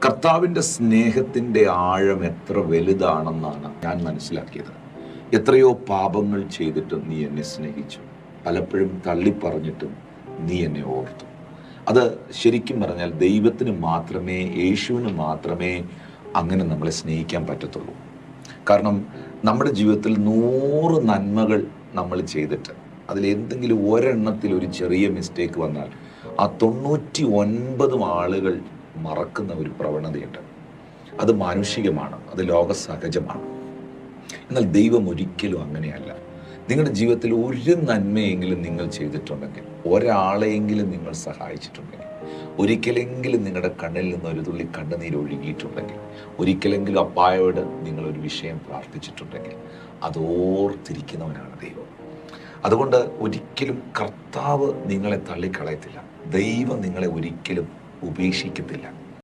കർത്താവിൻ്റെ സ്നേഹത്തിൻ്റെ ആഴം എത്ര വലുതാണെന്നാണ് ഞാൻ മനസ്സിലാക്കിയത്. എത്രയോ പാപങ്ങൾ ചെയ്തിട്ടും നീ എന്നെ സ്നേഹിച്ചു, പലപ്പോഴും തള്ളിപ്പറഞ്ഞിട്ടും നീ എന്നെ ഓർത്തു. അത് ശരിക്കും പറഞ്ഞാൽ ദൈവത്തിന് മാത്രമേ, യേശുവിന് മാത്രമേ അങ്ങനെ നമ്മളെ സ്നേഹിക്കാൻ പറ്റത്തുള്ളൂ. കാരണം നമ്മുടെ ജീവിതത്തിൽ 100 നന്മകൾ നമ്മൾ ചെയ്തിട്ട് അതിലെന്തെങ്കിലും ഒരെണ്ണത്തിൽ ഒരു ചെറിയ മിസ്റ്റേക്ക് വന്നാൽ ആ 99 ആളുകൾ മറക്കുന്ന ഒരു പ്രവണതയുണ്ട്. അത് മാനുഷികമാണ്, അത് ലോകസഹജമാണ്. എന്നാൽ ദൈവം ഒരിക്കലും അങ്ങനെയല്ല. നിങ്ങളുടെ ജീവിതത്തിൽ ഒരു നന്മയെങ്കിലും നിങ്ങൾ ചെയ്തിട്ടുണ്ടെങ്കിൽ, ഒരാളെയെങ്കിലും നിങ്ങൾ സഹായിച്ചിട്ടുണ്ടെങ്കിൽ, ഒരിക്കലെങ്കിലും നിങ്ങളുടെ കണ്ണിൽ നിന്ന് ഒരു തുള്ളി കണ്ണുനീര് ഒഴുകിയിട്ടുണ്ടെങ്കിൽ, ഒരിക്കലെങ്കിലും അപ്പായോട് നിങ്ങളൊരു വിഷയം പ്രാർത്ഥിച്ചിട്ടുണ്ടെങ്കിൽ, അതോർത്തിരിക്കുന്നവനാണ് ദൈവം. അതുകൊണ്ട് ഒരിക്കലും കർത്താവ് നിങ്ങളെ തള്ളിക്കളയത്തില്ല. ദൈവം നിങ്ങളെ ഒരിക്കലും ഉപേക്ഷിക്കത്തില്ല.